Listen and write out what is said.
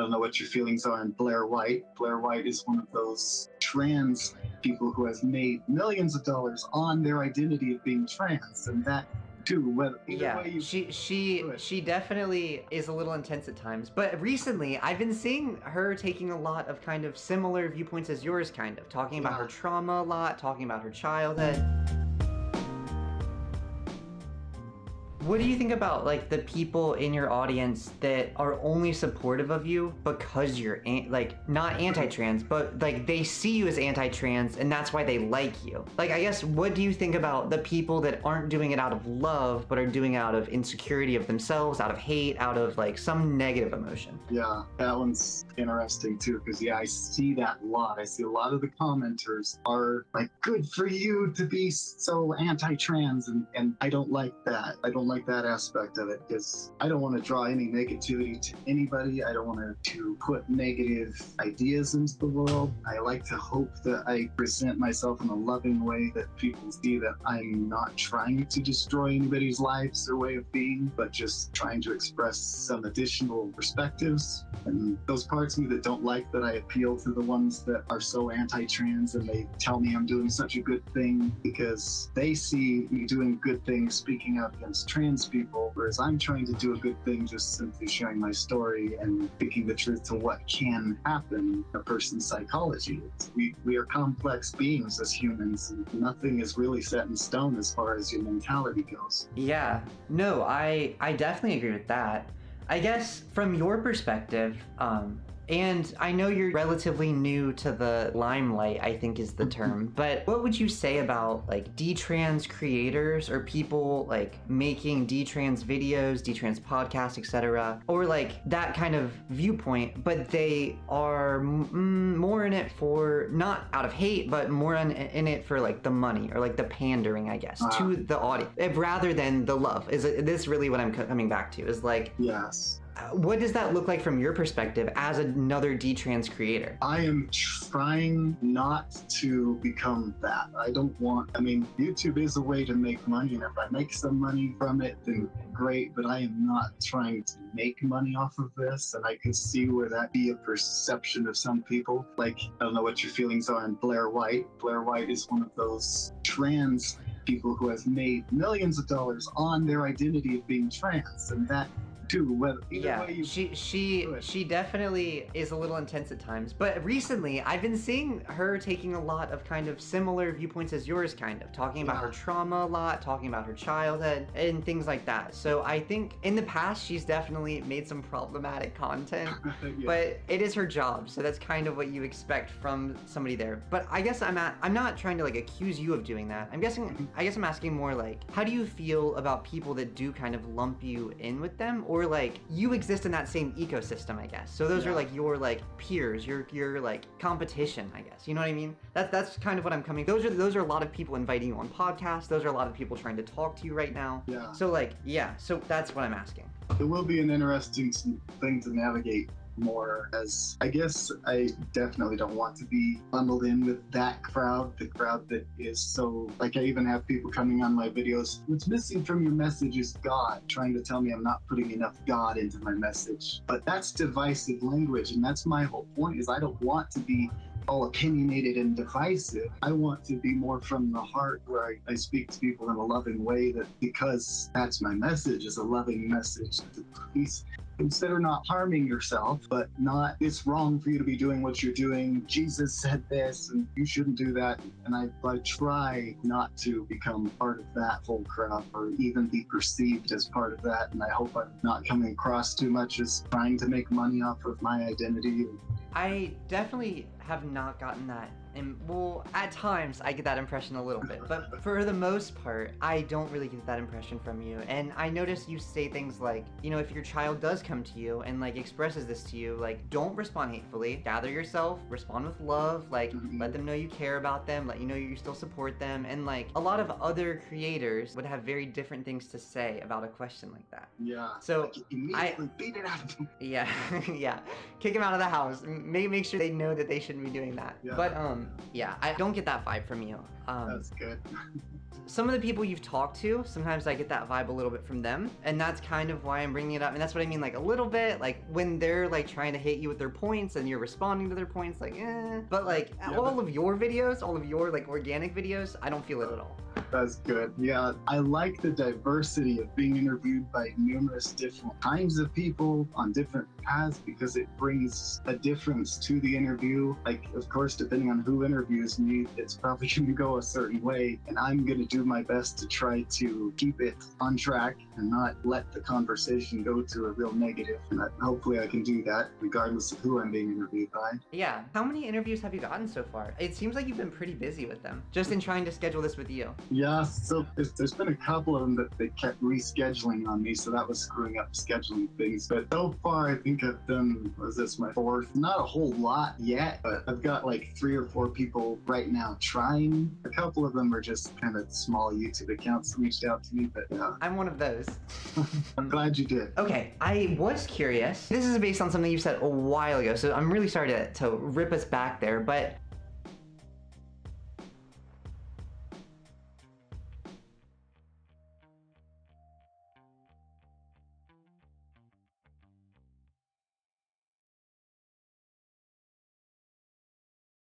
don't know what your feelings are on Blaire White. Blaire White is one of those trans people who has made millions of dollars on their identity of being trans, and that too. She definitely is a little intense at times, but recently I've been seeing her taking a lot of kind of similar viewpoints as yours, kind of talking about her trauma a lot, talking about her childhood. What do you think about like the people in your audience that are only supportive of you because you're not anti-trans, but like they see you as anti-trans and that's why they like you? Like, I guess, what do you think about the people that aren't doing it out of love, but are doing it out of insecurity of themselves, out of hate, out of like some negative emotion? Yeah, that one's interesting too, because I see that a lot. I see a lot of the commenters are like, good for you to be so anti-trans, and I don't like that. I don't like that aspect of it, because I don't want to draw any negativity to anybody. I don't want to put negative ideas into the world. I like to hope that I present myself in a loving way, that people see that I'm not trying to destroy anybody's lives or way of being, but just trying to express some additional perspectives. And those parts of me that don't like that I appeal to the ones that are so anti-trans, and they tell me I'm doing such a good thing because they see me doing good things speaking out against trans people, whereas I'm trying to do a good thing just simply sharing my story and speaking the truth to what can happen in a person's psychology. We are complex beings as humans, and nothing is really set in stone as far as your mentality goes. Yeah, no, I definitely agree with that. I guess from your perspective, and I know you're relatively new to the limelight, I think is the term, but what would you say about like detrans creators or people like making detrans videos, detrans podcasts, etc., or like that kind of viewpoint, but they are more in it for, not out of hate, but more in it for like the money or like the pandering, I guess, to the audience, rather than the love? Is this really what I'm coming back to? Is like, yes. What does that look like from your perspective as another detrans creator? I am trying not to become that. YouTube is a way to make money, and if I make some money from it, then great, but I am not trying to make money off of this, and I can see where that be a perception of some people. Like, I don't know what your feelings are on Blaire White. Blaire White is one of those trans people who has made millions of dollars on their identity of being trans, and that too. She definitely is a little intense at times, but recently I've been seeing her taking a lot of kind of similar viewpoints as yours, kind of talking about her trauma a lot, talking about her childhood and things like that. So I think in the past she's definitely made some problematic content, but it is her job, so that's kind of what you expect from somebody there. But I guess I'm not trying to like accuse you of doing that. I guess I'm asking more like, how do you feel about people that do kind of lump you in with them, or like you exist in that same ecosystem, I guess? So those are like your like peers, your like competition, I guess. You know what I mean? That's kind of what I'm coming. Those are a lot of people inviting you on podcasts. Those are a lot of people trying to talk to you right now. Yeah. So like, so that's what I'm asking. It will be an interesting thing to navigate more, as I guess I definitely don't want to be bundled in with that crowd, the crowd that is so, like, I even have people coming on my videos, what's missing from your message is God, trying to tell me I'm not putting enough God into my message. But that's divisive language, and that's my whole point, is I don't want to be all opinionated and divisive. I want to be more from the heart, where I speak to people in a loving way, that because that's my message, is a loving message to please consider not harming yourself, but not, it's wrong for you to be doing what you're doing. Jesus said this, and you shouldn't do that. And I try not to become part of that whole crowd, or even be perceived as part of that. And I hope I'm not coming across too much as trying to make money off of my identity. I definitely have not gotten that. And well, at times I get that impression a little bit, but for the most part, I don't really get that impression from you. And I notice you say things like, you know, if your child does come to you and like expresses this to you, like, don't respond hatefully, gather yourself, respond with love, like let them know you care about them, let you know you still support them. And like a lot of other creators would have very different things to say about a question like that. Yeah. So like immediately beat it out of them. Yeah, yeah. Kick them out of the house. Make sure they know that they shouldn't be doing that. Yeah. But yeah, I don't get that vibe from you. That's good. Some of the people you've talked to, sometimes I get that vibe a little bit from them, and that's kind of why I'm bringing it up. And that's what I mean, like a little bit, like when they're like trying to hit you with their points and you're responding to their points, like But like all of your videos, all of your like organic videos, I don't feel it at all. That's good. Yeah, I like the diversity of being interviewed by numerous different kinds of people on different paths because it brings a difference to the interview. Like, of course, depending on who interviews me, it's probably going to go a certain way, and I'm going to do my best to try to keep it on track and not let the conversation go to a real negative. And hopefully I can do that regardless of who I'm being interviewed by. Yeah. How many interviews have you gotten so far? It seems like you've been pretty busy with them, just in trying to schedule this with you. Yeah, so there's been a couple of them that they kept rescheduling on me, so that was screwing up scheduling things. But so far, I think I've done, was this my fourth? Not a whole lot yet, but I've got like 3 or 4 people right now trying. A couple of them are just kind of small YouTube accounts that reached out to me, but yeah. I'm one of those. I'm glad you did. Okay, I was curious. This is based on something you said a while ago, so I'm really sorry to rip us back there, but